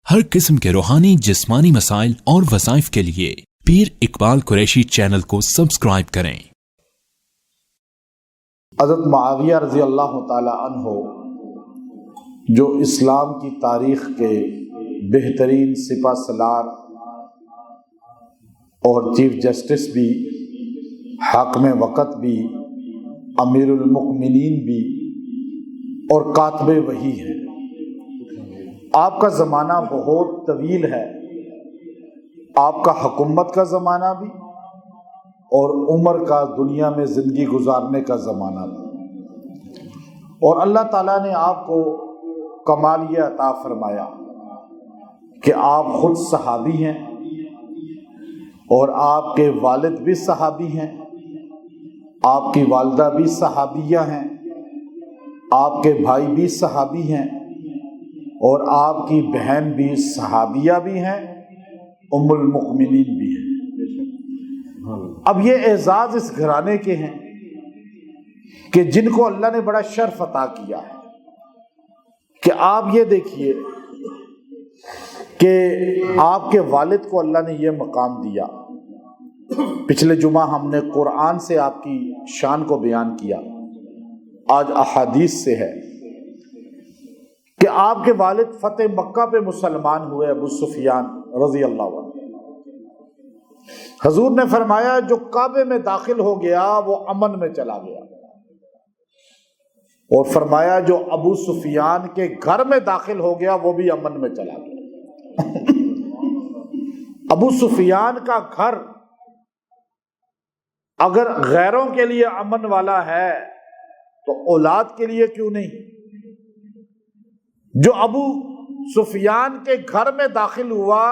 ہر قسم کے روحانی جسمانی مسائل اور وظائف کے لیے پیر اقبال قریشی چینل کو سبسکرائب کریں۔ حضرت معاویہ رضی اللہ تعالی عنہ جو اسلام کی تاریخ کے بہترین سپہ سالار اور چیف جسٹس بھی، حاکم وقت بھی، امیر المؤمنین بھی اور کاتب وحی ہے۔ آپ کا زمانہ بہت طویل ہے، آپ کا حکومت کا زمانہ بھی اور عمر کا دنیا میں زندگی گزارنے کا زمانہ بھی، اور اللہ تعالیٰ نے آپ کو کمالیہ عطا فرمایا کہ آپ خود صحابی ہیں اور آپ کے والد بھی صحابی ہیں، آپ کی والدہ بھی صحابیہ ہیں، آپ کے بھائی بھی صحابی ہیں اور آپ کی بہن بھی صحابیہ بھی ہیں، ام المؤمنین بھی ہیں۔ اب یہ اعزاز اس گھرانے کے ہیں کہ جن کو اللہ نے بڑا شرف عطا کیا ہے کہ آپ یہ دیکھیے کہ آپ کے والد کو اللہ نے یہ مقام دیا۔ پچھلے جمعہ ہم نے قرآن سے آپ کی شان کو بیان کیا، آج احادیث سے ہے کہ آپ کے والد فتح مکہ پہ مسلمان ہوئے، ابو سفیان رضی اللہ عنہ۔ حضور نے فرمایا جو کعبے میں داخل ہو گیا وہ امن میں چلا گیا، اور فرمایا جو ابو سفیان کے گھر میں داخل ہو گیا وہ بھی امن میں چلا گیا۔ ابو سفیان کا گھر اگر غیروں کے لیے امن والا ہے تو اولاد کے لیے کیوں نہیں؟ جو ابو سفیان کے گھر میں داخل ہوا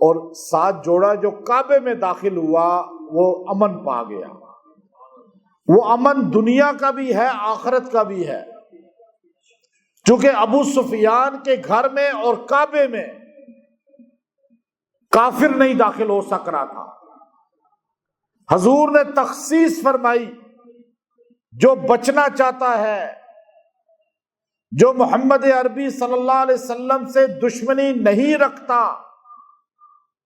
اور ساتھ جوڑا جو کعبے میں داخل ہوا وہ امن پا گیا۔ وہ امن دنیا کا بھی ہے، آخرت کا بھی ہے، چونکہ ابو سفیان کے گھر میں اور کعبے میں کافر نہیں داخل ہو سک رہا تھا۔ حضور نے تخصیص فرمائی جو بچنا چاہتا ہے، جو محمد عربی صلی اللہ علیہ وسلم سے دشمنی نہیں رکھتا،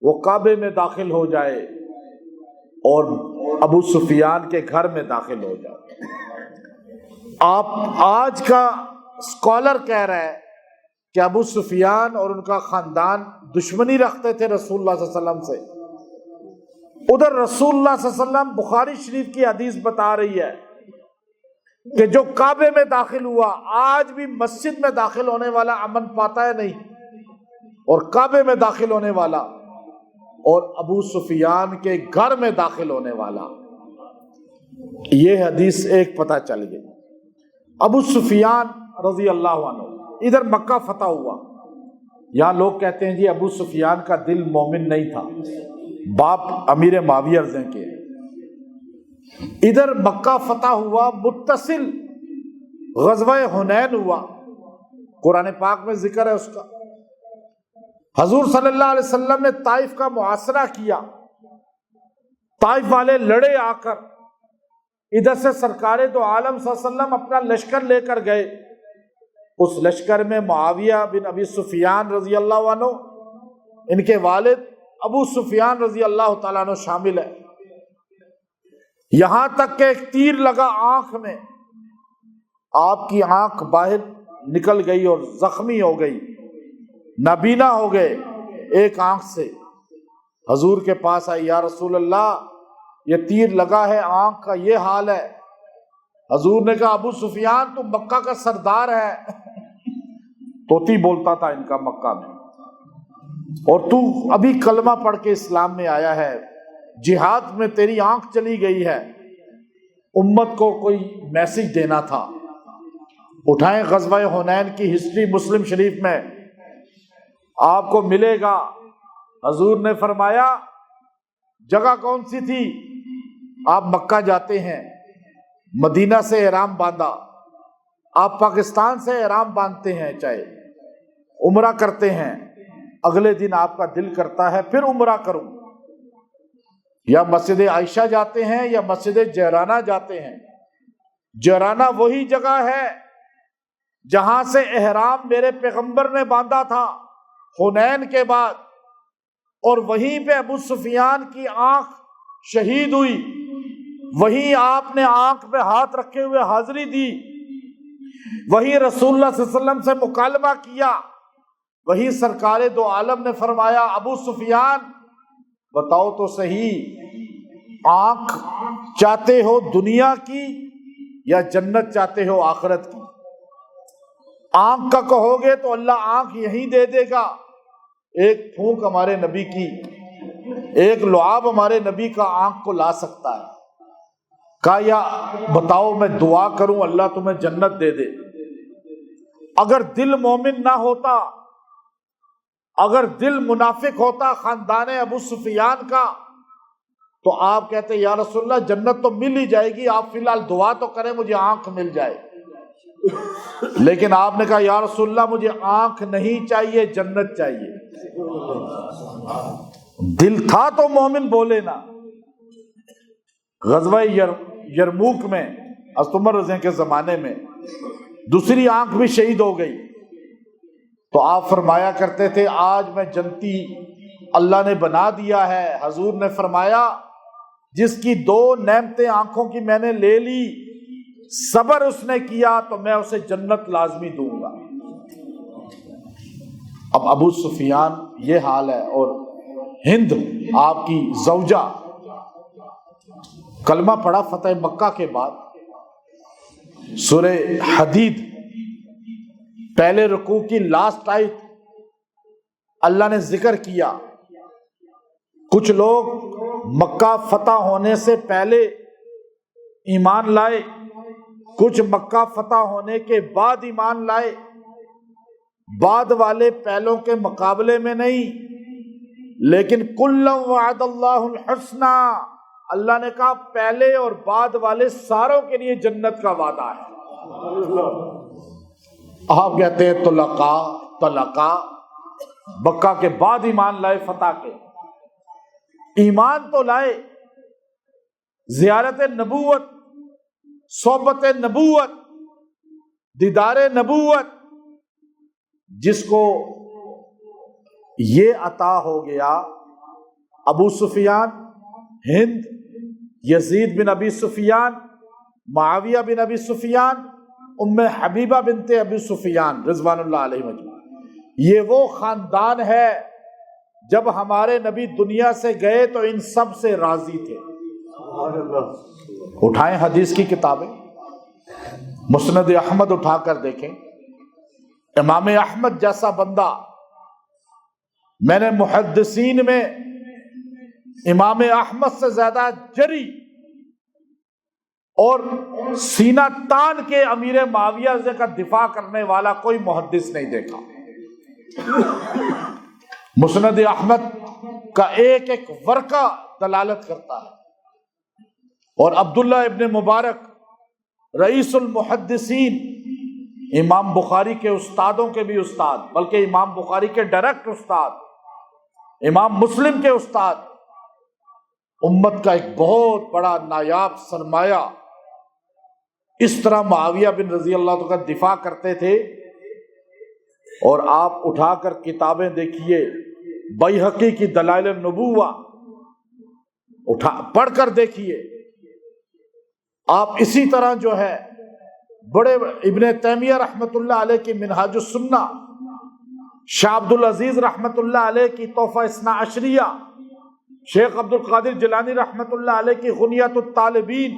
وہ کعبے میں داخل ہو جائے اور ابو سفیان کے گھر میں داخل ہو جائے۔ آپ آج کا اسکالر کہہ رہے ہیں کہ ابو سفیان اور ان کا خاندان دشمنی رکھتے تھے رسول اللہ صلی اللہ علیہ وسلم سے، ادھر رسول اللہ صلی اللہ علیہ وسلم بخاری شریف کی حدیث بتا رہی ہے کہ جو کعبے میں داخل ہوا، آج بھی مسجد میں داخل ہونے والا امن پاتا ہے نہیں، اور کعبے میں داخل ہونے والا اور ابو سفیان کے گھر میں داخل ہونے والا، یہ حدیث ایک پتہ چل گئی۔ ابو سفیان رضی اللہ عنہ ادھر مکہ فتح ہوا، یہاں لوگ کہتے ہیں جی ابو سفیان کا دل مومن نہیں تھا، باپ امیر معاویہ کے، ادھر مکہ فتح ہوا، متصل غزوہ حنین ہوا، قرآن پاک میں ذکر ہے اس کا۔ حضور صلی اللہ علیہ وسلم نے طائف کا محاصرہ کیا، طائف والے لڑے آ کر، ادھر سے سرکار دو عالم صلی اللہ علیہ وسلم اپنا لشکر لے کر گئے۔ اس لشکر میں معاویہ بن ابی سفیان رضی اللہ عنہ، ان کے والد ابو سفیان رضی اللہ تعالیٰ عنہ شامل ہے، یہاں تک کہ ایک تیر لگا آنکھ میں، آپ کی آنکھ باہر نکل گئی اور زخمی ہو گئی، نابینا ہو گئے ایک آنکھ سے۔ حضور کے پاس آئی، یا رسول اللہ یہ تیر لگا ہے، آنکھ کا یہ حال ہے۔ حضور نے کہا ابو سفیان تو مکہ کا سردار ہے، طوطی بولتا تھا ان کا مکہ میں، اور تو ابھی کلمہ پڑھ کے اسلام میں آیا ہے، جہاد میں تیری آنکھ چلی گئی ہے، امت کو کوئی میسج دینا تھا۔ اٹھائیں غزوہ حنین کی ہسٹری مسلم شریف میں آپ کو ملے گا۔ حضور نے فرمایا جگہ کون سی تھی؟ آپ مکہ جاتے ہیں، مدینہ سے احرام باندھا، آپ پاکستان سے احرام باندھتے ہیں، چاہے عمرہ کرتے ہیں، اگلے دن آپ کا دل کرتا ہے پھر عمرہ کروں، یا مسجد عائشہ جاتے ہیں یا مسجد جعرانہ جاتے ہیں۔ جعرانہ وہی جگہ ہے جہاں سے احرام میرے پیغمبر نے باندھا تھا حنین کے بعد، اور وہیں پہ ابو سفیان کی آنکھ شہید ہوئی، وہیں آپ نے آنکھ پہ ہاتھ رکھے ہوئے حاضری دی، وہیں رسول اللہ صلی اللہ علیہ وسلم سے مکالمہ کیا، وہیں سرکار دو عالم نے فرمایا ابو سفیان بتاؤ تو صحیح، آنکھ چاہتے ہو دنیا کی یا جنت چاہتے ہو آخرت کی؟ آنکھ کا کہو گے تو اللہ آنکھ یہی دے دے گا، ایک پھونک ہمارے نبی کی، ایک لعاب ہمارے نبی کا آنکھ کو لا سکتا ہے۔ کہا یا بتاؤ میں دعا کروں اللہ تمہیں جنت دے دے۔ اگر دل مومن نہ ہوتا، اگر دل منافق ہوتا خاندان ابو سفیان کا، تو آپ کہتے یا رسول اللہ جنت تو مل ہی جائے گی، آپ فی الحال دعا تو کریں مجھے آنکھ مل جائے۔ لیکن آپ نے کہا یا رسول اللہ مجھے آنکھ نہیں چاہیے، جنت چاہیے۔ دل تھا تو مومن بولے نا۔ غزوہ یرموک میں حضرت عمر رضی اللہ کے زمانے میں دوسری آنکھ بھی شہید ہو گئی، تو آپ فرمایا کرتے تھے آج میں جنتی اللہ نے بنا دیا ہے۔ حضور نے فرمایا جس کی 2 نعمتیں آنکھوں کی میں نے لے لی، صبر اس نے کیا تو میں اسے جنت لازمی دوں گا۔ اب ابو سفیان یہ حال ہے، اور ہند آپ کی زوجہ کلمہ پڑھا فتح مکہ کے بعد، سورہ حدید پہلے رکوع کی لاسٹ آیت اللہ نے ذکر کیا۔ کچھ لوگ مکہ فتح ہونے سے پہلے ایمان لائے، کچھ مکہ فتح ہونے کے بعد ایمان لائے، بعد والے پہلوں کے مقابلے میں نہیں، لیکن کلا وعد اللہ الحسنی، اللہ نے کہا پہلے اور بعد والے ساروں کے لیے جنت کا وعدہ ہے۔ آپ کہتے ہیں طلقاء مکہ کے بعد ایمان لائے فتح کے، ایمان تو لائے، زیارت نبوت، صحبت نبوت، دیدار نبوت، جس کو یہ عطا ہو گیا ابو سفیان، ہند، یزید بن ابی سفیان، معاویہ بن ابی سفیان، ام حبیبہ بنت ابی سفیان رضوان اللہ علیہ مجمعین، یہ وہ خاندان ہے جب ہمارے نبی دنیا سے گئے تو ان سب سے راضی تھے۔ اٹھائیں حدیث کی کتابیں، مسند احمد اٹھا کر دیکھیں، امام احمد جیسا بندہ، میں نے محدثین میں امام احمد سے زیادہ جری اور سینہ تان کے امیر معاویہ کا دفاع کرنے والا کوئی محدث نہیں دیکھا۔ مسند احمد کا ایک ایک ورقہ دلالت کرتا ہے، اور عبداللہ ابن مبارک رئیس المحدثین، امام بخاری کے استادوں کے بھی استاد، بلکہ امام بخاری کے ڈائریکٹ استاد، امام مسلم کے استاد، امت کا ایک بہت بڑا نایاب سرمایہ، اس طرح معاویہ بن رضی اللہ عنہ کا دفاع کرتے تھے۔ اور آپ اٹھا کر کتابیں دیکھیے، بیہقی کی دلائل النبوہ پڑھ کر دیکھیے، آپ اسی طرح جو ہے بڑے ابن تیمیہ رحمت اللہ علیہ کی منہاج السنہ، شاہ عبد العزیز رحمت اللہ علیہ کی تحفہ اثنا عشریہ، شیخ عبد القادر جیلانی رحمت اللہ علیہ کی غنیۃ الطالبین،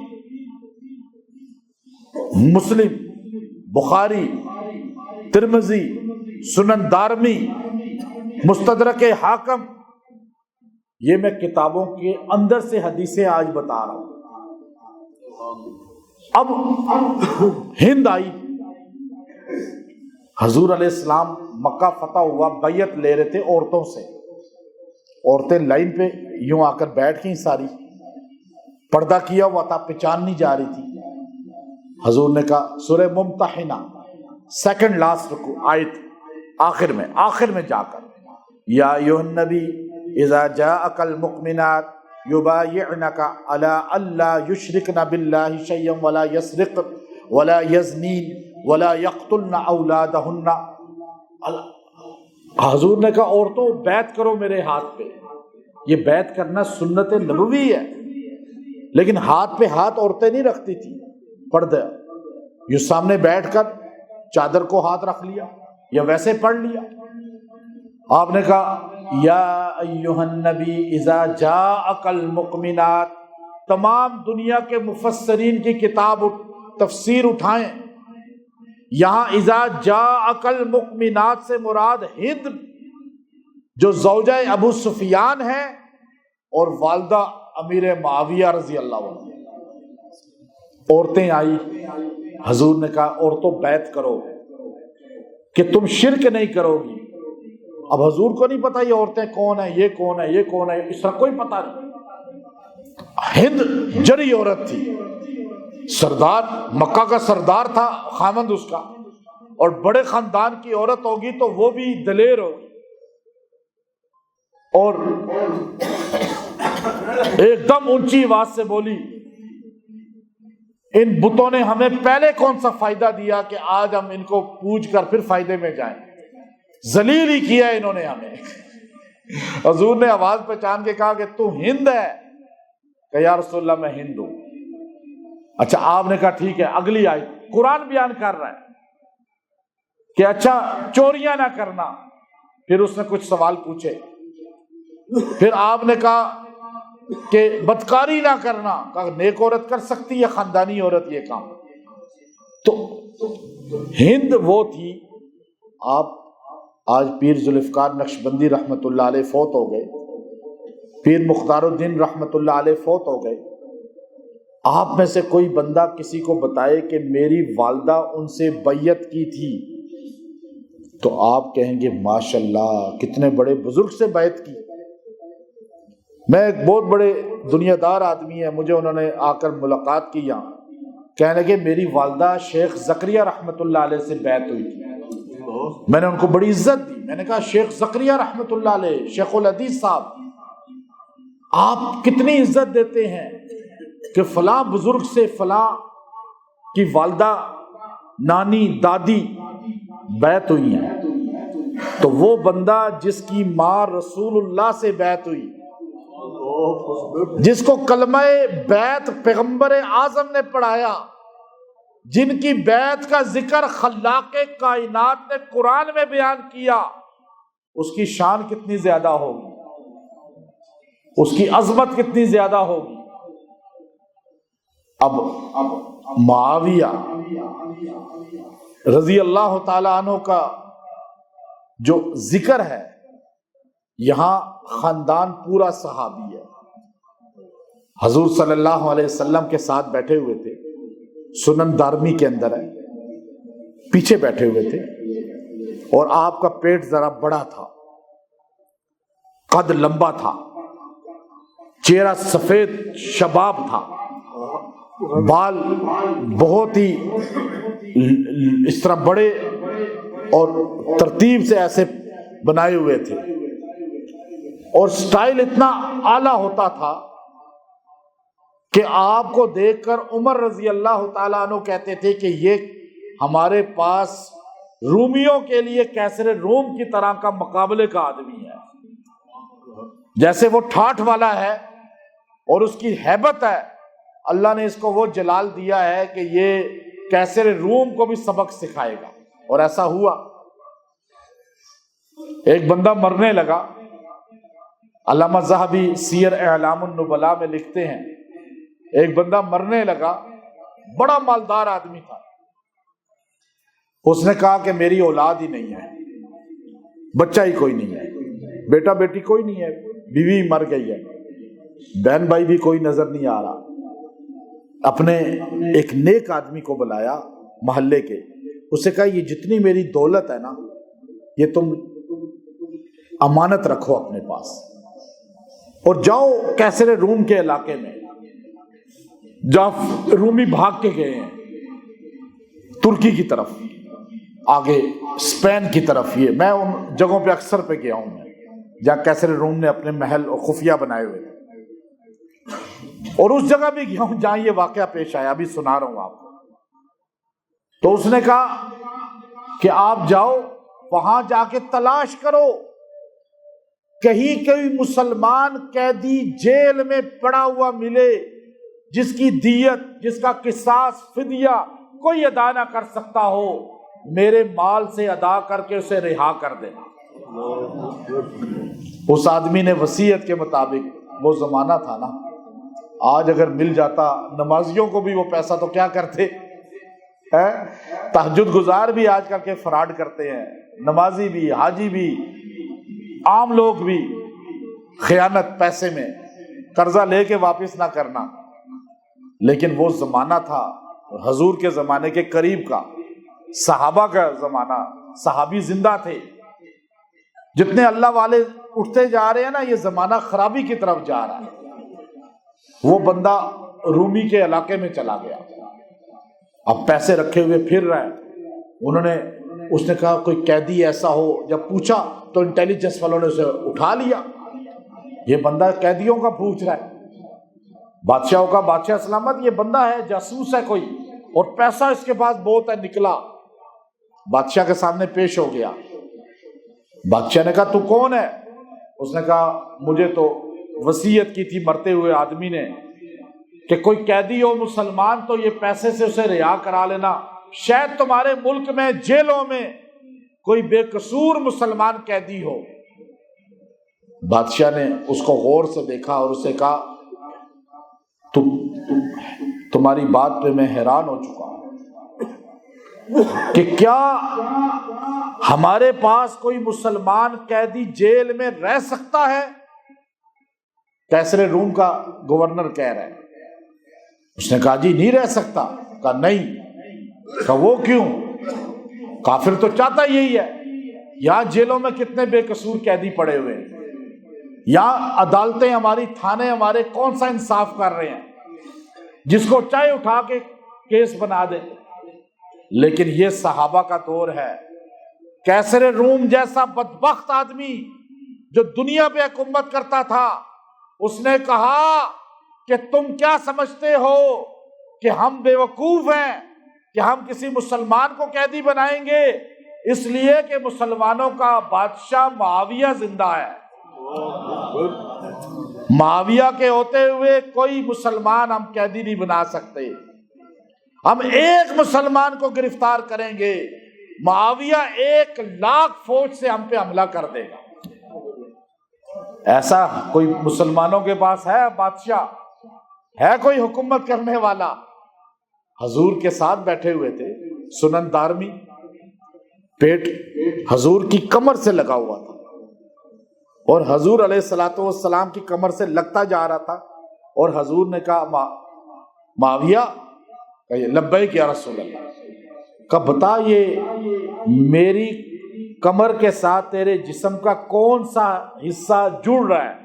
مسلم، بخاری، ترمذی، سنن دارمی، مستدرک حاکم، یہ میں کتابوں کے اندر سے حدیثیں آج بتا رہا ہوں۔ اب ہند آئی، حضور علیہ السلام مکہ فتح ہوا، بیعت لے رہے تھے عورتوں سے، عورتیں لائن پہ یوں آ کر بیٹھ گئیں، ساری پردہ کیا ہوا تھا، پہچان نہیں جا رہی تھی۔ حضور نے کہا سورہ ممتحنہ سیکنڈ لاسٹ آیت آخر میں جا کر، یا ایھا النبی اذا جاءک المؤمنات یبایعنک علی الا یشرکن باللہ شیئا ولا یسرقن ولا یزنین ولا یقتلن اولادہن. حضور نے کہا عورتوں بیعت کرو میرے ہاتھ پہ. یہ بیعت کرنا سنت نبوی ہے، لیکن ہاتھ پہ ہاتھ عورتیں نہیں رکھتی تھی. پردہ یہ سامنے بیٹھ کر چادر کو ہاتھ رکھ لیا یا ویسے پڑھ لیا. آپ نے کہا یا ایھا النبی اذا جاءک المؤمنات. تمام دنیا کے مفسرین کی کتاب تفسیر اٹھائیں، یہاں اذا جاءک المؤمنات سے مراد ہند جو زوجہ ابو سفیان ہے اور والدہ امیر معاویہ رضی اللہ عنہ. عورتیں آئی، حضور نے کہا عورتوں بیعت کرو کہ تم شرک نہیں کرو گی. اب حضور کو نہیں پتا یہ عورتیں کون ہیں، یہ کون ہے، یہ کون ہے، اس طرح کوئی پتا نہیں. ہند جری عورت تھی، سردار مکہ کا سردار تھا خامند اس کا، اور بڑے خاندان کی عورت ہوگی تو وہ بھی دلیر ہوگی. اور ایک دم اونچی آواز سے بولی ان بتوں نے ہمیں پہلے کون سا فائدہ دیا کہ آج ہم ان کو پوج کر پھر فائدے میں جائیں. ذلیل ہی کیا انہوں نے ہمیں. حضور نے آواز پہچان کے کہا کہ تو ہند ہے؟ کہ یا رسول اللہ میں ہند ہوں. اچھا آپ نے کہا ٹھیک ہے. اگلی آیت قرآن بیان کر رہا ہے کہ اچھا چوریاں نہ کرنا. پھر اس نے کچھ سوال پوچھے. پھر آپ نے کہا کہ بدکاری نہ کرنا. کہا نیک عورت کر سکتی ہے، خاندانی عورت یہ کام. تو ہند وہ تھی. آپ آج پیر ذوالفقار نقشبندی رحمت اللہ علیہ فوت ہو گئے، پیر مختار الدین رحمت اللہ علیہ فوت ہو گئے. آپ میں سے کوئی بندہ کسی کو بتائے کہ میری والدہ ان سے بیعت کی تھی تو آپ کہیں گے ماشاءاللہ کتنے بڑے بزرگ سے بیعت کی. میں ایک بہت بڑے دنیا دار آدمی ہے، مجھے انہوں نے آ کر ملاقات کی یہاں، کہنے لگے میری والدہ شیخ زکریا رحمت اللہ علیہ سے بیعت ہوئی تھی. میں نے ان کو بڑی عزت دی. میں نے کہا شیخ زکریا رحمت اللہ علیہ، شیخ الحدیث صاحب، آپ کتنی عزت دیتے ہیں کہ فلاں بزرگ سے فلاں کی والدہ نانی دادی بیعت ہوئی ہیں. تو وہ بندہ جس کی ماں رسول اللہ سے بیعت ہوئی، جس کو کلمہ بیعت پیغمبر اعظم نے پڑھایا، جن کی بیعت کا ذکر خلاق کائنات نے قرآن میں بیان کیا، اس کی شان کتنی زیادہ ہوگی، اس کی عظمت کتنی زیادہ ہوگی. اب معاویہ رضی اللہ تعالی عنہ کا جو ذکر ہے یہاں خاندان پورا صحابی ہے. حضور صلی اللہ علیہ وسلم کے ساتھ بیٹھے ہوئے تھے، سنن دارمی کے اندر ہے، پیچھے بیٹھے ہوئے تھے، اور آپ کا پیٹ ذرا بڑا تھا، قد لمبا تھا، چہرہ سفید شباب تھا، بال بہت ہی اس طرح بڑے اور ترتیب سے ایسے بنائے ہوئے تھے، اور سٹائل اتنا اعلیٰ ہوتا تھا کہ آپ کو دیکھ کر عمر رضی اللہ تعالیٰ عنہ کہتے تھے کہ یہ ہمارے پاس رومیوں کے لیے کیسر روم کی طرح کا مقابلے کا آدمی ہے. جیسے وہ ٹھاٹھ والا ہے اور اس کی ہیبت ہے، اللہ نے اس کو وہ جلال دیا ہے کہ یہ کیسر روم کو بھی سبق سکھائے گا. اور ایسا ہوا. ایک بندہ مرنے لگا. علامہ ذہبی سیر اعلام النبلاء میں لکھتے ہیں ایک بندہ مرنے لگا، بڑا مالدار آدمی تھا. اس نے کہا کہ میری اولاد ہی نہیں ہے، بچہ ہی کوئی نہیں ہے، بیٹا بیٹی کوئی نہیں ہے، بیوی مر گئی ہے، بہن بھائی بھی کوئی نظر نہیں آ رہا. اپنے ایک نیک آدمی کو بلایا محلے کے، اس سے کہا یہ جتنی میری دولت ہے نا یہ تم امانت رکھو اپنے پاس اور جاؤ کیسر روم کے علاقے میں. جہاں رومی بھاگ کے گئے ہیں ترکی کی طرف، آگے اسپین کی طرف. یہ میں ان جگہوں پہ اکثر پہ گیا ہوں میں جہاں کیسر روم نے اپنے محل اور خفیہ بنائے ہوئے تھے، اور اس جگہ بھی گیا ہوں جہاں یہ واقعہ پیش آیا، ابھی سنا رہا ہوں آپ کو. تو اس نے کہا کہ آپ جاؤ وہاں جا کے تلاش کرو، کہیں کوئی مسلمان قیدی جیل میں پڑا ہوا ملے جس کی دیت، جس کا قصاص، فدیہ کوئی ادا نہ کر سکتا ہو، میرے مال سے ادا کر کے اسے رہا کر دے۔ اس آدمی نے وصیت کے مطابق، وہ زمانہ تھا نا، آج اگر مل جاتا نمازیوں کو بھی وہ پیسہ تو کیا کرتے، تہجد گزار بھی آج کل کے فراڈ کرتے ہیں، نمازی بھی، حاجی بھی، عام لوگ بھی، خیانت پیسے میں، قرضہ لے کے واپس نہ کرنا۔ لیکن وہ زمانہ تھا حضور کے زمانے کے قریب کا، صحابہ کا زمانہ، صحابی زندہ تھے۔ جتنے اللہ والے اٹھتے جا رہے ہیں نا، یہ زمانہ خرابی کی طرف جا رہا ہے۔ وہ بندہ رومی کے علاقے میں چلا گیا، اب پیسے رکھے ہوئے پھر رہا ہے۔ اس نے کہا کوئی قیدی ایسا ہو، جب پوچھا تو انٹیلیجنس والوں نے اسے اٹھا لیا۔ یہ بندہ قیدیوں کا پوچھ رہا ہے، بادشاہوں کا، بادشاہ سلامت، یہ بندہ ہے جاسوس ہے کوئی، اور پیسہ اس کے پاس بہت ہے، نکلا بادشاہ کے سامنے پیش ہو گیا۔ بادشاہ نے کہا تو کون ہے؟ اس نے کہا مجھے تو وصیت کی تھی مرتے ہوئے آدمی نے کہ کوئی قیدی ہو مسلمان تو یہ پیسے سے اسے رہا کرا لینا، شاید تمہارے ملک میں جیلوں میں کوئی بے قصور مسلمان قیدی ہو۔ بادشاہ نے اس کو غور سے دیکھا اور اسے کہا تمہاری بات پہ میں حیران ہو چکا ہوں کہ کیا ہمارے پاس کوئی مسلمان قیدی جیل میں رہ سکتا ہے؟ کیسر روم کا گورنر کہہ رہا ہے۔ اس نے کہا جی نہیں رہ سکتا۔ کہا نہیں۔ کہا وہ کیوں؟ کافر تو چاہتا یہی ہے۔ یہاں جیلوں میں کتنے بے قصور قیدی پڑے ہوئے ہیں، یہاں عدالتیں ہماری، تھانے ہمارے کون سا انصاف کر رہے ہیں، جس کو چاہے اٹھا کے کیس بنا دے۔ لیکن یہ صحابہ کا دور ہے۔ کیسر روم جیسا بدبخت آدمی جو دنیا پہ حکومت کرتا تھا، اس نے کہا کہ تم کیا سمجھتے ہو کہ ہم بے وقوف ہیں کہ ہم کسی مسلمان کو قیدی بنائیں گے؟ اس لیے کہ مسلمانوں کا بادشاہ معاویہ زندہ ہے۔ معاویہ کے ہوتے ہوئے کوئی مسلمان ہم قیدی نہیں بنا سکتے۔ ہم ایک مسلمان کو گرفتار کریں گے، معاویہ 1,00,000 فوج سے ہم پہ حملہ کر دے گا۔ ایسا کوئی مسلمانوں کے پاس ہے بادشاہ؟ ہے کوئی حکومت کرنے والا؟ حضور کے ساتھ بیٹھے ہوئے تھے، سنن دارمی، پیٹ حضور کی کمر سے لگا ہوا تھا اور حضور علیہ الصلوۃ والسلام کی کمر سے لگتا جا رہا تھا، اور حضور نے کہا معاویہ، لبیک یا رسول اللہ، کہا بتا یہ میری کمر کے ساتھ تیرے جسم کا کون سا حصہ جڑ رہا ہے؟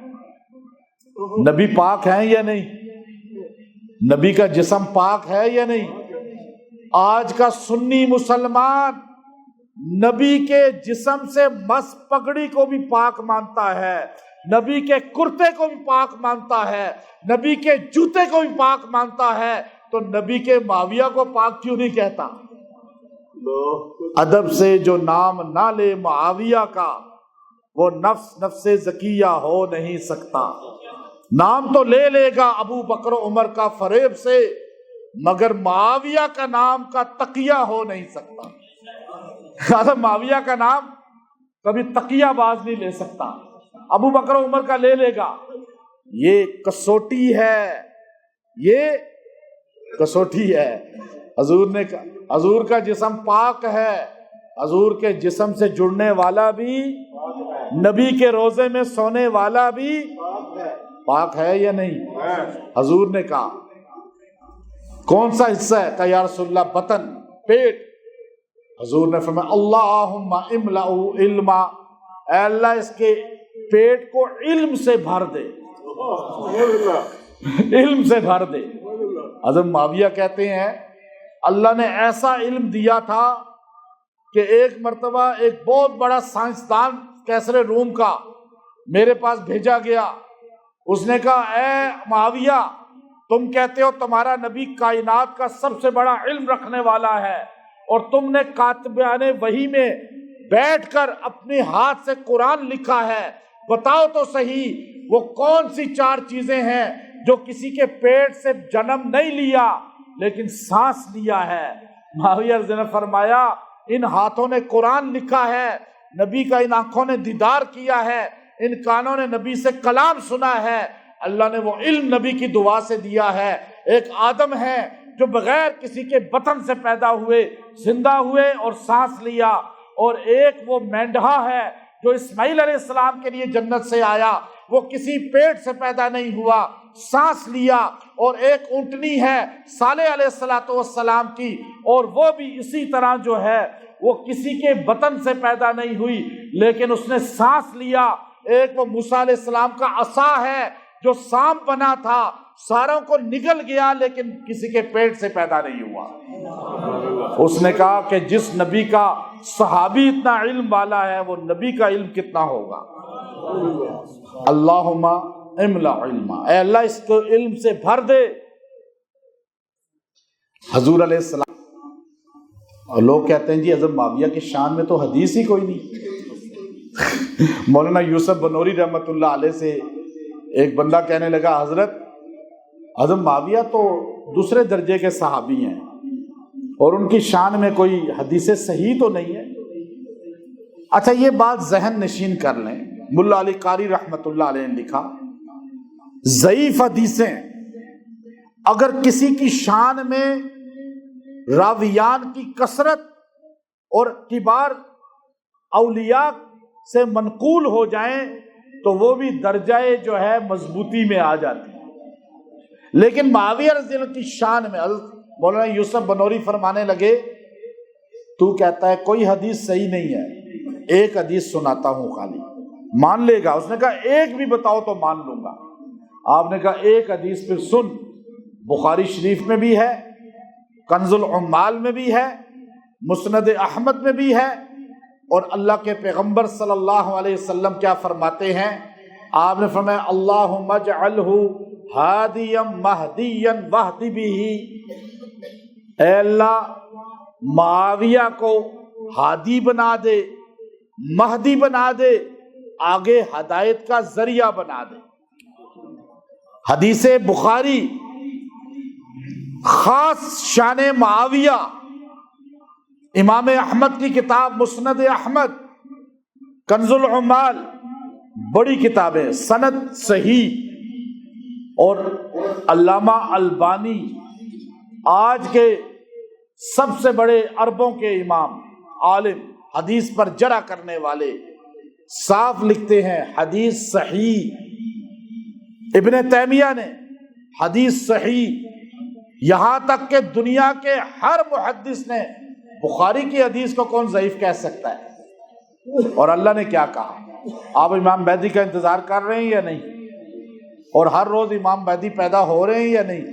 نبی پاک ہیں یا نہیں؟ نبی کا جسم پاک ہے یا نہیں؟ آج کا سنی مسلمان نبی کے جسم سے مس پگڑی کو بھی پاک مانتا ہے، نبی کے کرتے کو بھی پاک مانتا ہے، نبی کے جوتے کو بھی پاک مانتا ہے، تو نبی کے معاویہ کو پاک کیوں نہیں کہتا؟ ادب سے جو نام نہ لے معاویہ کا، وہ نفس زکیہ ہو نہیں سکتا۔ نام تو لے لے گا ابو بکر و عمر کا فریب سے، مگر معاویہ کا نام کا تقیہ ہو نہیں سکتا۔ معاویہ کا نام کبھی تقیہ باز نہیں لے سکتا، ابو بکر و عمر کا لے لے گا۔ یہ کسوٹی ہے، یہ کسوٹی ہے۔ حضور کا جسم پاک ہے، حضور کے جسم سے جڑنے والا بھی، نبی کے روزے میں سونے والا بھی پاک ہے یا نہیں؟ حضور نے کہا کون سا حصہ ہے؟ کہا یا رسول اللہ بطن، پیٹ۔ حضور نے فرمایا اللہم املأو علما، اے اللہ اس کے پیٹ کو علم سے بھر دے، علم سے بھر دے۔ حضرت معاویہ کہتے ہیں اللہ نے ایسا علم دیا تھا کہ ایک مرتبہ ایک بہت بڑا سائنسدان کیسر روم کا میرے پاس بھیجا گیا۔ اس نے کہا اے معاویہ، تم کہتے ہو تمہارا نبی کائنات کا سب سے بڑا علم رکھنے والا ہے، اور تم نے کاتبان وحی میں بیٹھ کر اپنے ہاتھ سے قرآن لکھا ہے، بتاؤ تو صحیح وہ کون سی 4 چیزیں ہیں جو کسی کے پیٹ سے جنم نہیں لیا لیکن سانس لیا ہے؟ معاویہ رضی اللہ عنہ نے فرمایا ان ہاتھوں نے قرآن لکھا ہے، نبی کا ان آنکھوں نے دیدار کیا ہے، ان کانوں نے نبی سے کلام سنا ہے، اللہ نے وہ علم نبی کی دعا سے دیا ہے۔ ایک آدم ہے جو بغیر کسی کے بطن سے پیدا ہوئے، زندہ ہوئے اور سانس لیا، اور ایک وہ مینڈھا ہے جو اسماعیل علیہ السلام کے لیے جنت سے آیا، وہ کسی پیٹ سے پیدا نہیں ہوا، سانس لیا، اور ایک اونٹنی ہے صالح علیہ السلام کی، اور وہ بھی اسی طرح جو ہے وہ کسی کے بطن سے پیدا نہیں ہوئی لیکن اس نے سانس لیا۔ ایک وہ موسیٰ علیہ السلام کا عصا ہے جو سانپ بنا تھا، ساروں کو نگل گیا لیکن کسی کے پیٹ سے پیدا نہیں ہوا۔ اس نے کہا کہ جس نبی کا صحابی اتنا علم والا ہے وہ نبی کا علم کتنا ہوگا۔ اللہم املا علما، اے اللہ اس کو علم سے بھر دے۔ حضور علیہ السلام، اور لوگ کہتے ہیں جی حضرت معاویہ کی شان میں تو حدیث ہی کوئی نہیں۔ مولانا یوسف بنوری رحمۃ اللہ علیہ سے ایک بندہ کہنے لگا حضرت معاویہ تو دوسرے درجے کے صحابی ہیں اور ان کی شان میں کوئی حدیث صحیح تو نہیں ہے۔ اچھا یہ بات ذہن نشین کر لیں، ملا علی قاری رحمۃ اللہ علیہ نے لکھا ضعیف حدیثیں اگر کسی کی شان میں راویان کی کثرت اور کبار اولیاء سے منقول ہو جائیں تو وہ بھی درجہ جو ہے مضبوطی میں آ جاتی ہے، لیکن معاویہ رضی اللہ عنہ کی شان میں مولانا یوسف بنوری فرمانے لگے تو کہتا ہے کوئی حدیث صحیح نہیں ہے، ایک حدیث سناتا ہوں خالی، مان لے گا؟ اس نے کہا ایک بھی بتاؤ تو مان لوں گا۔ آپ نے کہا ایک حدیث پھر سن، بخاری شریف میں بھی ہے، کنز العمال میں بھی ہے، مسند احمد میں بھی ہے، اور اللہ کے پیغمبر صلی اللہ علیہ وسلم کیا فرماتے ہیں؟ آپ نے فرمایا اللہم اجعلہ ہادیا مہدیا واہد بہ، اے اللہ معاویہ کو ہادی بنا دے، مہدی بنا دے، آگے ہدایت کا ذریعہ بنا دے۔ حدیث بخاری خاص شان معاویہ، امام احمد کی کتاب مسند احمد، کنز العمال، بڑی کتابیں، سند صحیح، اور علامہ البانی آج کے سب سے بڑے عربوں کے امام، عالم، حدیث پر جرح کرنے والے، صاف لکھتے ہیں حدیث صحیح۔ ابن تیمیہ نے حدیث صحیح، یہاں تک کہ دنیا کے ہر محدث نے بخاری کی حدیث کو کون ضعیف کہہ سکتا ہے؟ اور اللہ نے کیا کہا؟ آپ امام مہدی کا انتظار کر رہے ہیں یا نہیں؟ اور ہر روز امام مہدی پیدا ہو رہے ہیں یا نہیں؟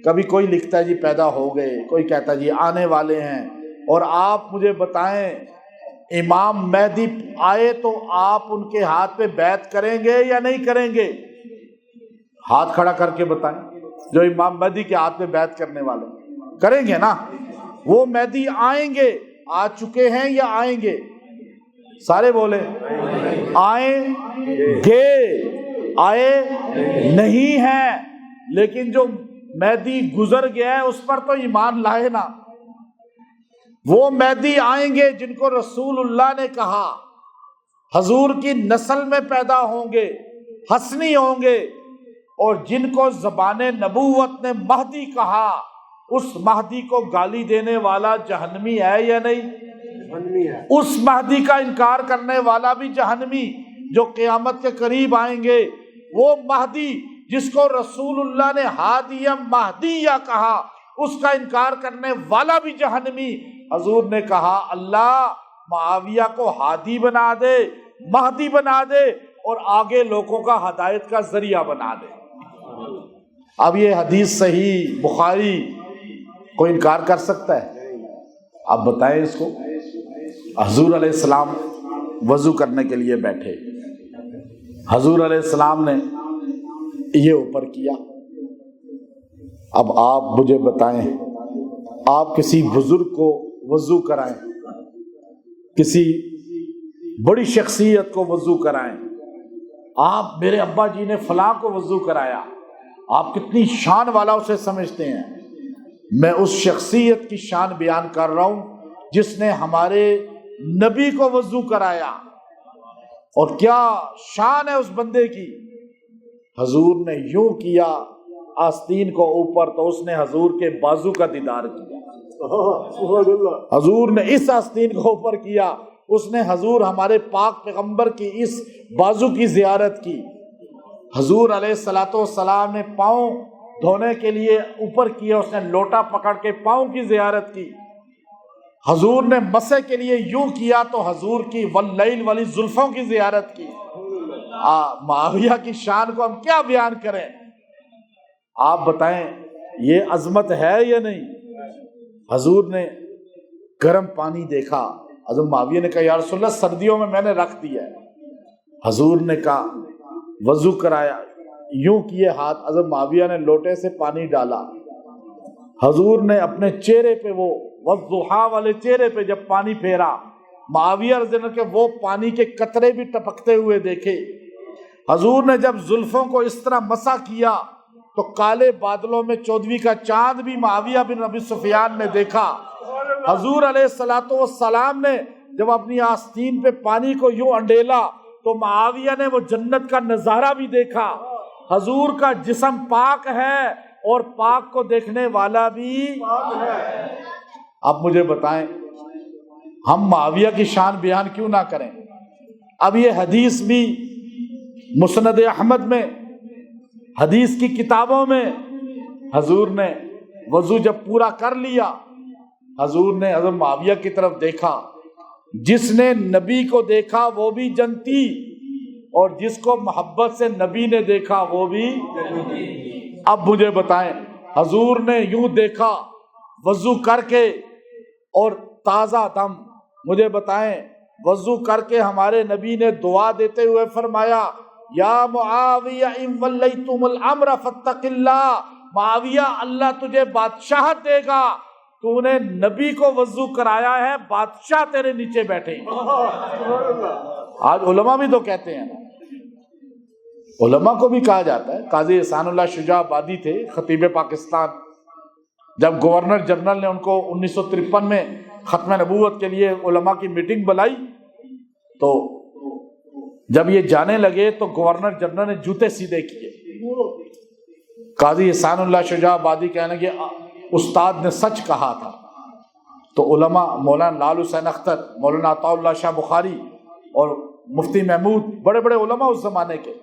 کبھی کوئی لکھتا ہے جی پیدا ہو گئے، کوئی کہتا ہے جی آنے والے ہیں، اور آپ مجھے بتائیں امام مہدی آئے تو آپ ان کے ہاتھ پہ بیعت کریں گے یا نہیں کریں گے؟ ہاتھ کھڑا کر کے بتائیں، جو امام مہدی کے ہاتھ پہ بیعت کرنے والے کریں گے نا؟ وہ مہدی آئیں گے، آ چکے ہیں یا آئیں گے؟ سارے بولے آئیں گے، آئے نہیں ہیں، لیکن جو مہدی گزر گیا ہے اس پر تو ایمان لائے نا۔ وہ مہدی آئیں گے جن کو رسول اللہ نے کہا حضور کی نسل میں پیدا ہوں گے، حسنی ہوں گے، اور جن کو زبان نبوت نے مہدی کہا، اس مہدی کو گالی دینے والا جہنمی ہے یا نہیں؟ اس مہدی کا انکار کرنے والا بھی جہنمی، جو قیامت کے قریب آئیں گے۔ وہ مہدی جس کو رسول اللہ نے ہادیا مہدیہ کہا، اس کا انکار کرنے والا بھی جہنمی۔ حضور نے کہا اللہ معاویہ کو ہادی بنا دے، مہدی بنا دے، اور آگے لوگوں کا ہدایت کا ذریعہ بنا دے۔ اب یہ حدیث صحیح بخاری کوئی انکار کر سکتا ہے؟ اب بتائیں اس کو۔ حضور علیہ السلام وضو کرنے کے لیے بیٹھے، حضور علیہ السلام نے یہ اوپر کیا۔ اب آپ مجھے بتائیں، آپ کسی بزرگ کو وضو کرائیں، کسی بڑی شخصیت کو وضو کرائیں، آپ میرے ابا جی نے فلاں کو وضو کرایا، آپ کتنی شان والا اسے سمجھتے ہیں۔ میں اس شخصیت کی شان بیان کر رہا ہوں جس نے ہمارے نبی کو وضو کرایا، اور کیا شان ہے اس بندے کی۔ حضور نے یوں کیا آستین کو اوپر تو اس نے حضور کے بازو کا دیدار کیا، حضور نے اس آستین کو اوپر کیا، اس نے حضور ہمارے پاک پیغمبر کی اس بازو کی زیارت کی۔ حضور علیہ الصلوۃ والسلام نے پاؤں دھونے کے لیے اوپر کیا، اس نے لوٹا پکڑ کے پاؤں کی زیارت کی۔ حضور نے مسح کے لیے یوں کیا تو حضور کی واللیل والی زلفوں کی زیارت کی۔ معاویہ کی شان کو ہم کیا بیان کریں؟ آپ بتائیں یہ عظمت ہے یا نہیں؟ حضور نے گرم پانی دیکھا، حضرت معاویہ نے کہا یا رسول اللہ سردیوں میں نے رکھ دیا ہے۔ حضور نے کہا وضو کرایا، یوں کیے ہاتھ، حضرت معاویہ نے لوٹے سے پانی ڈالا، حضور نے اپنے چہرے پہ وہ والضحیٰ والے چہرے پہ جب پانی پھیرا، معاویہ رضی اللہ عنہ کے وہ پانی کے قطرے بھی ٹپکتے ہوئے دیکھے۔ حضور نے جب زلفوں کو اس طرح مسح کیا تو کالے بادلوں میں 14ویں کا چاند بھی معاویہ بن ابی سفیان نے دیکھا۔ حضور علیہ الصلوۃ والسلام نے جب اپنی آستین پہ پانی کو یوں انڈیلا تو معاویہ نے وہ جنت کا نظارہ بھی دیکھا۔ حضور کا جسم پاک ہے اور پاک کو دیکھنے والا بھی پاک ہے۔ اب مجھے بتائیں ہم معاویہ کی شان بیان کیوں نہ کریں؟ اب یہ حدیث بھی مسند احمد میں، حدیث کی کتابوں میں حضور نے وضو جب پورا کر لیا، حضور نے حضرت معاویہ کی طرف دیکھا، جس نے نبی کو دیکھا وہ بھی جنتی، اور جس کو محبت سے نبی نے دیکھا وہ بھی جنتی۔ اب مجھے بتائیں حضور نے یوں دیکھا وضو کر کے اور تازہ دم، مجھے بتائیں وضو کر کے ہمارے نبی نے دعا دیتے ہوئے فرمایا یا معاویہ ان ولیتم الامر فاتق اللہ، معاویہ اللہ تجھے بادشاہت دے گا، تو نے نبی کو وضو کرایا ہے، بادشاہ تیرے نیچے بیٹھے ہیں۔ آج علماء بھی تو کہتے ہیں، علماء کو بھی کہا جاتا ہے۔ قاضی احسان اللہ شجاع آبادی تھے، خطیب پاکستان، جب گورنر جنرل نے ان کو 1953 میں ختم نبوت کے لیے علماء کی میٹنگ بلائی تو جب یہ جانے لگے تو گورنر جنرل نے جوتے سیدھے کیے۔ قاضی احسان اللہ شجاع آبادی کہنے لگے استاد نے سچ کہا تھا۔ تو علماء مولانا لال حسین اختر، مولانا عطا اللہ شاہ بخاری اور مفتی محمود، بڑے بڑے علماء اس زمانے کے،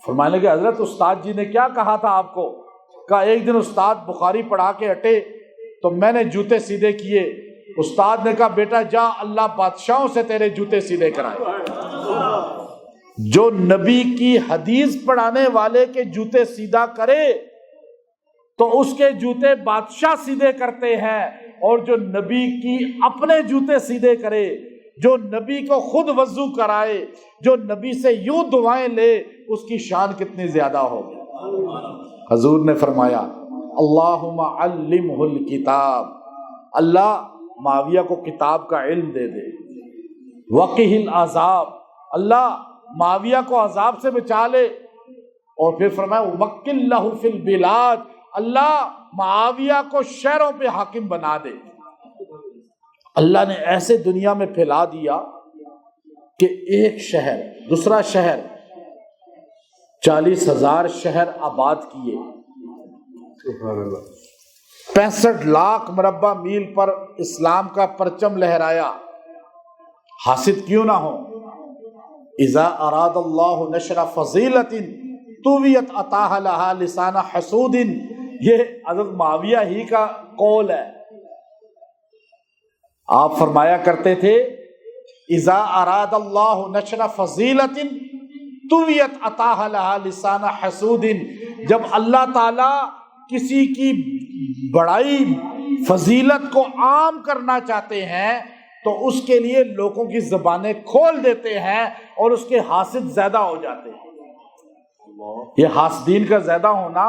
فرمانے لگے حضرت استاد جی نے کیا کہا تھا آپ کو؟ کہا ایک دن استاد بخاری پڑھا کے ہٹے تو میں نے جوتے سیدھے کیے، استاد نے کہا بیٹا جا اللہ بادشاہوں سے تیرے جوتے سیدھے کرائے۔ جو نبی کی حدیث پڑھانے والے کے جوتے سیدھا کرے تو اس کے جوتے بادشاہ سیدھے کرتے ہیں، اور جو نبی کی اپنے جوتے سیدھے کرے، جو نبی کو خود وضو کرائے، جو نبی سے یوں دعائیں لے، اس کی شان کتنی زیادہ ہوگی۔ حضور نے فرمایا اللہم علمہ الکتاب، اللہ معاویہ کو کتاب کا علم دے دے، وقہ العذاب، اللہ معاویہ کو عذاب سے بچا لے، اور پھر فرمایا ومکن لہ فی البلاد، اللہ معاویہ کو شہروں پہ حاکم بنا دے۔ اللہ نے ایسے دنیا میں پھیلا دیا کہ ایک شہر دوسرا شہر 40,000 شہر آباد کیے، 65 لاکھ مربع میل پر اسلام کا پرچم لہرایا۔ حاسد کیوں نہ ہو؟ اذا اراد اللہ نشر فضیلۃ طویت عطاها لها لسان حسود، یہ حضرت معاویہ ہی کا قول ہے۔ آپ فرمایا کرتے تھے اذا اراد اللہ نشر فضیلۃ طویت عطاها لها لسان حسود، جب اللہ تعالی کسی کی بڑائی فضیلت کو عام کرنا چاہتے ہیں تو اس کے لیے لوگوں کی زبانیں کھول دیتے ہیں اور اس کے حاسد زیادہ ہو جاتے ہیں۔ یہ حاسدین کا زیادہ ہونا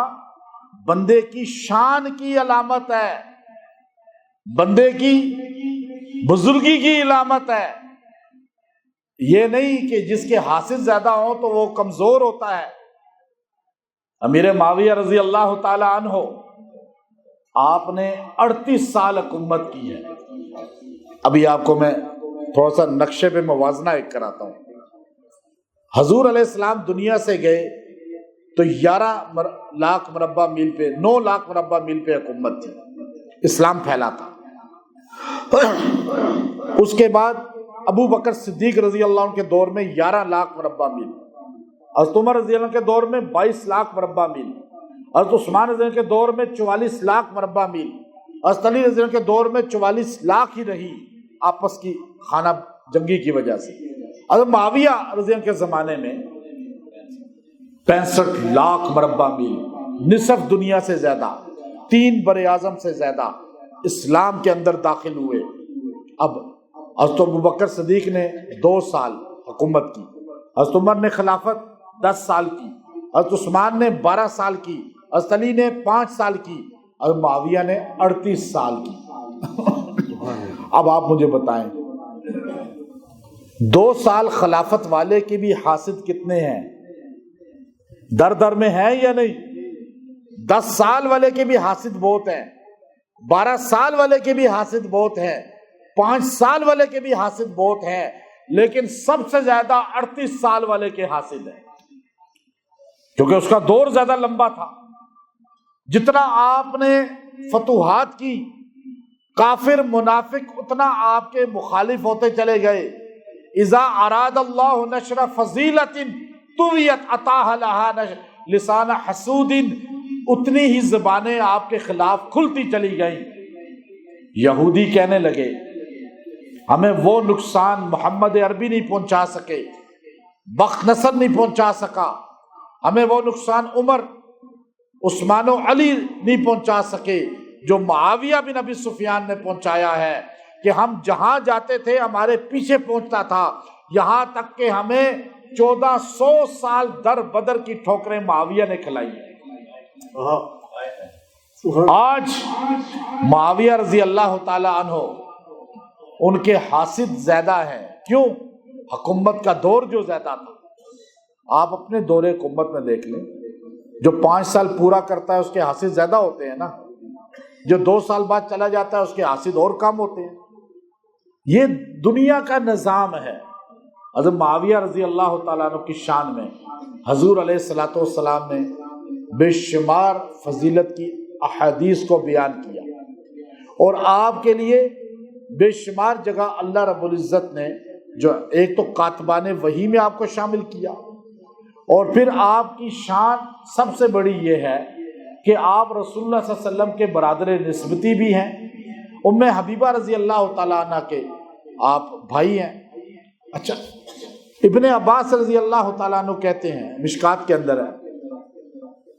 بندے کی شان کی علامت ہے، بندے کی بزرگی کی علامت ہے. یہ نہیں کہ جس کے حاصل زیادہ ہوں تو وہ کمزور ہوتا ہے. امیر معاویہ رضی اللہ تعالی عنہ آپ نے 38 سال حکومت کی ہے. ابھی آپ کو میں تھوڑا سا نقشے پہ موازنہ ایک کراتا ہوں. حضور علیہ السلام دنیا سے گئے تو 11 لاکھ مربع میل پہ 9 لاکھ مربع میل پہ حکومت تھی, اسلام پھیلا تھا. اس کے بعد ابو بکر صدیق رضی اللہ عنہ کے دور میں 11 لاکھ مربع میل, حضرت عمر رضی اللہ عنہ کے دور میں 22 لاکھ مربع میل, حضرت عثمان رضی اللہ عنہ کے دور میں 44 لاکھ مربع میل, حضرت علی رضی اللہ عنہ کے دور میں 44 لاکھ ہی رہی آپس کی خانہ جنگی کی وجہ سے. حضرت معاویہ رضی اللہ عنہ کے زمانے میں 65 لاکھ مربع میل, نصف دنیا سے زیادہ, 3 بر اعظم سے زیادہ اسلام کے اندر داخل ہوئے. اب حضرت ابوبکر صدیق نے 2 سال حکومت کی, حضرت عمر نے خلافت 10 سال کی, حضرت عثمان نے 12 سال کی, حضرت علی نے 5 سال کی, حضرت معاویہ نے 38 سال کی. اب آپ مجھے بتائیں 2 سال خلافت والے کے بھی حاسد کتنے ہیں؟ در در میں ہیں یا نہیں؟ 10 سال والے کے بھی حاسد بہت ہیں, 12 سال والے کے بھی حاسد بہت ہیں, 5 سال والے کے بھی حاسد بہت ہیں, لیکن سب سے زیادہ 38 سال والے کے حاسد ہیں, کیونکہ اس کا دور زیادہ لمبا تھا. جتنا آپ نے فتوحات کی, کافر منافق اتنا آپ کے مخالف ہوتے چلے گئے. اذا اراد اللہ نشر فضیلت طویت عطاها لها لسان حسود, اتنی ہی زبانیں آپ کے خلاف کھلتی چلی گئیں. یہودی کہنے لگے ہمیں وہ نقصان محمد عربی نہیں پہنچا سکے, بخت نصر نہیں پہنچا سکا, ہمیں وہ نقصان عمر, عثمان و علی نہیں پہنچا سکے جو معاویہ بن ابی سفیان نے پہنچایا ہے, کہ ہم جہاں جاتے تھے ہمارے پیچھے پہنچتا تھا, یہاں تک کہ ہمیں 1400 سال در بدر کی ٹھوکریں معاویہ نے کھلائی. آج معاویہ رضی اللہ تعالی عنہ ان کے حاسد زیادہ ہیں. کیوں؟ حکومت کا دور جو زیادہ تھا. آپ اپنے دور حکومت میں دیکھ لیں, جو 5 سال پورا کرتا ہے اس کے حاسد زیادہ ہوتے ہیں نا, جو 2 سال بعد چلا جاتا ہے اس کے حاسد اور کم ہوتے ہیں. یہ دنیا کا نظام ہے. حضرت معاویہ رضی اللہ تعالیٰ عنہ کی شان میں حضور علیہ الصلوۃ والسلام نے بے شمار فضیلت کی احادیث کو بیان کیا, اور آپ کے لیے بے شمار جگہ اللہ رب العزت نے جو ایک تو کاتبان وحی میں آپ کو شامل کیا, اور پھر آپ کی شان سب سے بڑی یہ ہے کہ آپ رسول اللہ صلی اللہ علیہ وسلم کے برادر نسبتی بھی ہیں. ام حبیبہ رضی اللہ تعالیٰ عنہ کے آپ بھائی ہیں. اچھا, ابن عباس رضی اللہ تعالیٰ عنہ کہتے ہیں, مشکات کے اندر ہے,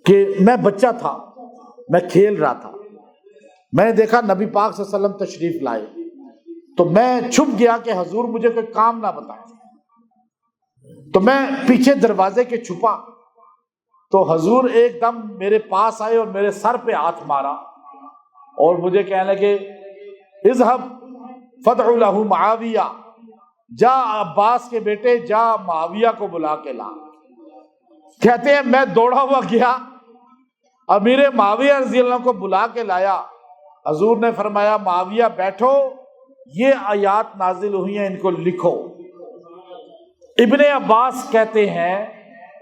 کہ میں بچہ تھا, میں کھیل رہا تھا, میں نے دیکھا نبی پاک صلی اللہ علیہ وسلم تشریف لائے, تو میں چھپ گیا کہ حضور مجھے کوئی کام نہ بتائیں. تو میں پیچھے دروازے کے چھپا, تو حضور ایک دم میرے پاس آئے اور میرے سر پہ ہاتھ مارا اور مجھے کہنے لگے اذهب فادع له معاویہ, جا عباس کے بیٹے جا معاویہ کو بلا کے لا. کہتے ہیں میں دوڑا ہوا گیا, امیر معاویہ رضی اللہ عنہ کو بلا کے لایا. حضور نے فرمایا معاویہ بیٹھو, یہ آیات نازل ہوئی ہیں, ان کو لکھو. ابن عباس کہتے ہیں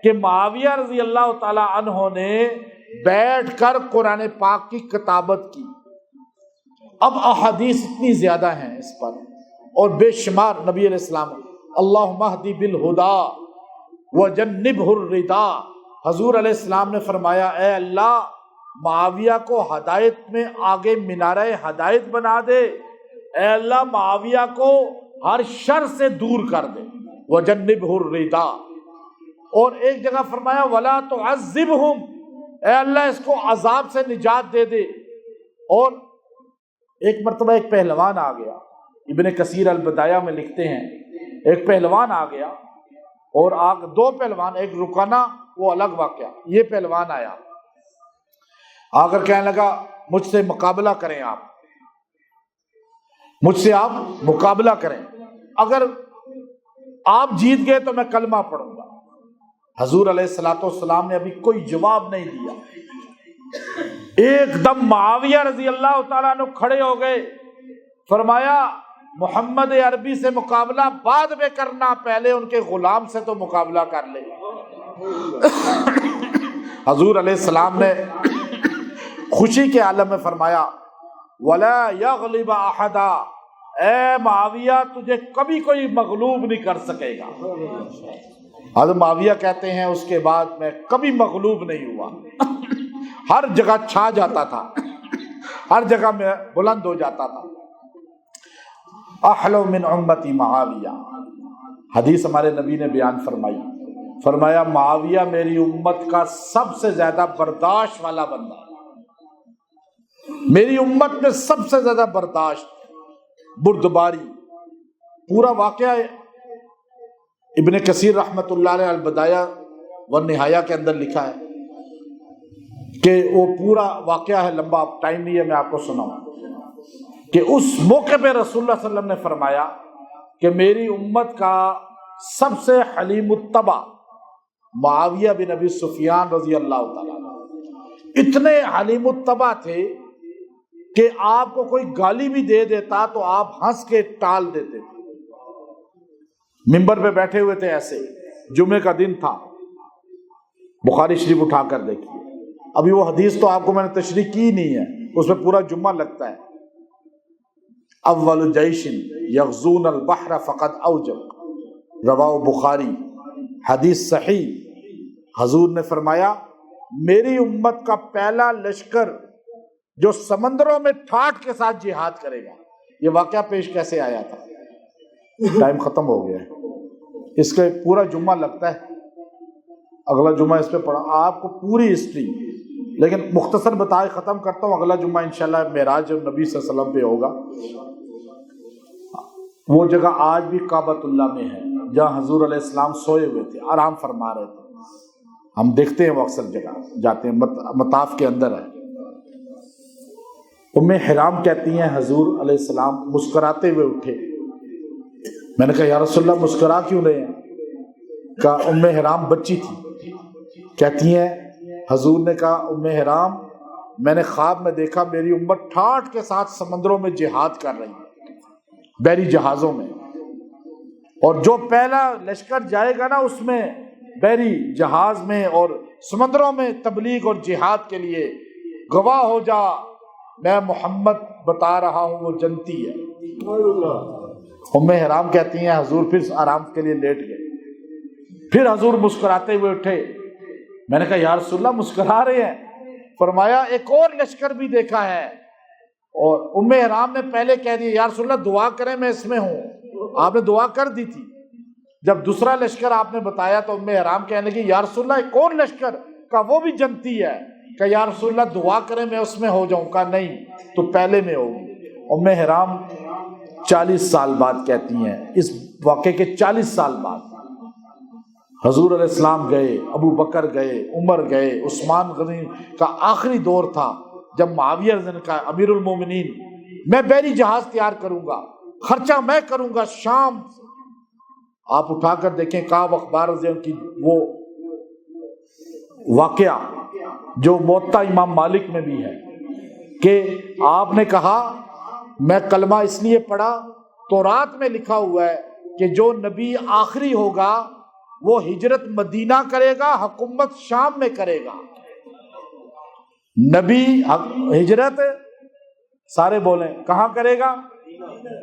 کہ معاویہ رضی اللہ تعالی عنہ نے بیٹھ کر قرآن پاک کی کتابت کی. اب احادیث اتنی زیادہ ہیں اس پر, اور بے شمار نبی علیہ السلام اللہم اہدی بالہدی وجنبہ الردی, حضور علیہ السلام نے فرمایا اے اللہ معاویہ کو ہدایت میں آگے مینارہ ہدایت بنا دے, اے اللہ معاویہ کو ہر شر سے دور کر دے, وجنبہ الردی. اور ایک جگہ فرمایا ولا تعذبہم, اے اللہ اس کو عذاب سے نجات دے دے. اور ایک مرتبہ ایک پہلوان آ گیا, ابن کثیر البدایہ میں لکھتے ہیں ایک پہلوان آ گیا, اور 2 پہلوان, ایک رکانا وہ الگ واقعہ, یہ پہلوان آیا آ کر کہنے لگا مجھ سے مقابلہ کریں آپ. مجھ سے آپ مقابلہ کریں، اگر آپ جیت گئے تو میں کلمہ پڑھوں گا۔ حضور علیہ الصلوۃ والسلام نے ابھی کوئی جواب نہیں دیا، ایک دم معاویہ رضی اللہ تعالیٰ عنہ کھڑے ہو گئے، فرمایا محمد عربی سے مقابلہ بعد میں کرنا، پہلے ان کے غلام سے تو مقابلہ کر لے۔ حضور علیہ السلام نے خوشی کے عالم میں فرمایا وَلَا يَغْلِبَ أَحَدًا، اے معاویہ تجھے کبھی کوئی مغلوب نہیں کر سکے گا۔ حضرت معاویہ کہتے ہیں اس کے بعد میں کبھی مغلوب نہیں ہوا، ہر جگہ چھا جاتا تھا، ہر جگہ میں بلند ہو جاتا تھا۔ احلو من امتی معاویہ، حدیث ہمارے نبی نے بیان فرمائی، فرمایا معاویہ میری امت کا سب سے زیادہ برداشت والا بندہ ہے، میری امت میں سب سے زیادہ برداشت، بردباری۔ پورا واقعہ ابن کثیر رحمۃ اللہ علیہ البدایہ والنہایہ کے اندر لکھا ہے کہ وہ پورا واقعہ ہے، لمبا ٹائم نہیں ہے میں آپ کو سناؤں، کہ اس موقع پہ رسول اللہ صلی اللہ علیہ وسلم نے فرمایا کہ میری امت کا سب سے حلیم الطبع معاویہ بن ابی سفیان رضی اللہ تعالیٰ عنہ، اتنے حلیم الطبع تھے کہ آپ کو کوئی گالی بھی دے دیتا تو آپ ہنس کے ٹال دیتے تھے۔ منبر پہ بیٹھے ہوئے تھے ایسے، جمعے کا دن تھا، بخاری شریف اٹھا کر دیکھیے، ابھی وہ حدیث تو آپ کو میں نے تشریح کی نہیں ہے، اس میں پورا جمعہ لگتا ہے۔ اول جیش یغزون البحر فقد اوجب، رواہ بخاری، حدیث صحیح۔ حضور نے فرمایا میری امت کا پہلا لشکر جو سمندروں میں ٹھاٹھ کے ساتھ جہاد کرے گا۔ یہ واقعہ پیش کیسے آیا تھا؟ ٹائم ختم ہو گیا ہے، اس کا پورا جمعہ لگتا ہے، اگلا جمعہ اس پہ پڑھا آپ کو پوری ہسٹری، لیکن مختصر بتائے ختم کرتا ہوں۔ اگلا جمعہ انشاءاللہ معراج نبی صلی اللہ علیہ وسلم پہ ہوگا۔ وہ جگہ آج بھی کعبۃ اللہ میں ہے جہاں حضور علیہ السلام سوئے ہوئے تھے، آرام فرما رہے تھے، ہم دیکھتے ہیں وہ اکثر جگہ جاتے ہیں، مطاف کے اندر ہے۔ ام حرام کہتی ہیں حضور علیہ السلام مسکراتے ہوئے اٹھے، میں نے کہا یا رسول اللہ مسکرا کیوں رہے ہیں؟ کہا ام حرام بچی تھی، کہتی ہیں حضور نے کہا ام حرام میں نے خواب میں دیکھا میری امت ٹھاٹھ کے ساتھ سمندروں میں جہاد کر رہی ہے، بحری جہازوں میں، اور جو پہلا لشکر جائے گا نا اس میں بحری جہاز میں اور سمندروں میں تبلیغ اور جہاد کے لیے گواہ ہو جا میں محمد بتا رہا ہوں وہ جنتی ہے۔ ام حرام کہتی ہیں حضور پھر آرام کے لیے لیٹ گئے، پھر حضور مسکراتے ہوئے اٹھے، میں نے کہا یا رسول اللہ مسکرا رہے ہیں؟ فرمایا ایک اور لشکر بھی دیکھا ہے، اور ام حرام نے پہلے کہہ دیا یا رسول اللہ دعا کریں میں اس میں ہوں، آپ نے دعا کر دی تھی۔ جب دوسرا لشکر آپ نے بتایا تو ام حرام کہنے لگی یا رسول اللہ ایک اور لشکر کا وہ بھی جنتی ہے، کہ یا رسول اللہ دعا کریں میں اس میں ہو جاؤں، کہا نہیں تو پہلے میں ہوگی۔ ام حرام 40 سال بعد کہتی ہیں، اس واقعے کے 40 سال بعد حضور علیہ السلام گئے، ابو بکر گئے، عمر گئے، عثمان غنی کا آخری دور تھا جب معاویہ نے کہا امیر المومنین میں بحری جہاز تیار کروں گا، خرچہ میں کروں گا شام۔ آپ اٹھا کر دیکھیں کعب اخبار کی وہ واقعہ جو موطا امام مالک میں بھی ہے کہ آپ نے کہا میں کلمہ اس لیے پڑھا، تورات میں لکھا ہوا ہے کہ جو نبی آخری ہوگا وہ ہجرت مدینہ کرے گا، حکومت شام میں کرے گا۔ نبی ہجرت سارے بولیں کہاں کرے گا،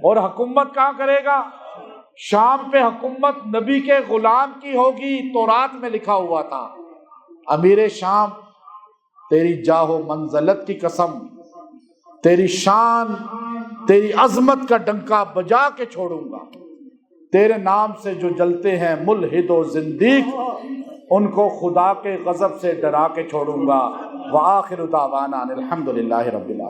اور حکومت کہاں کرے گا؟ شام پہ حکومت نبی کے غلام کی ہوگی، تورات میں لکھا ہوا تھا امیر شام تیری جاہ و منزلت کی قسم، تیری شان تیری عظمت کا ڈنکا بجا کے چھوڑوں گا، تیرے نام سے جو جلتے ہیں ملحد و زندیق ان کو خدا کے غضب سے ڈرا کے چھوڑوں گا۔ وآخر دعوانا الحمدللہ رب العالمین۔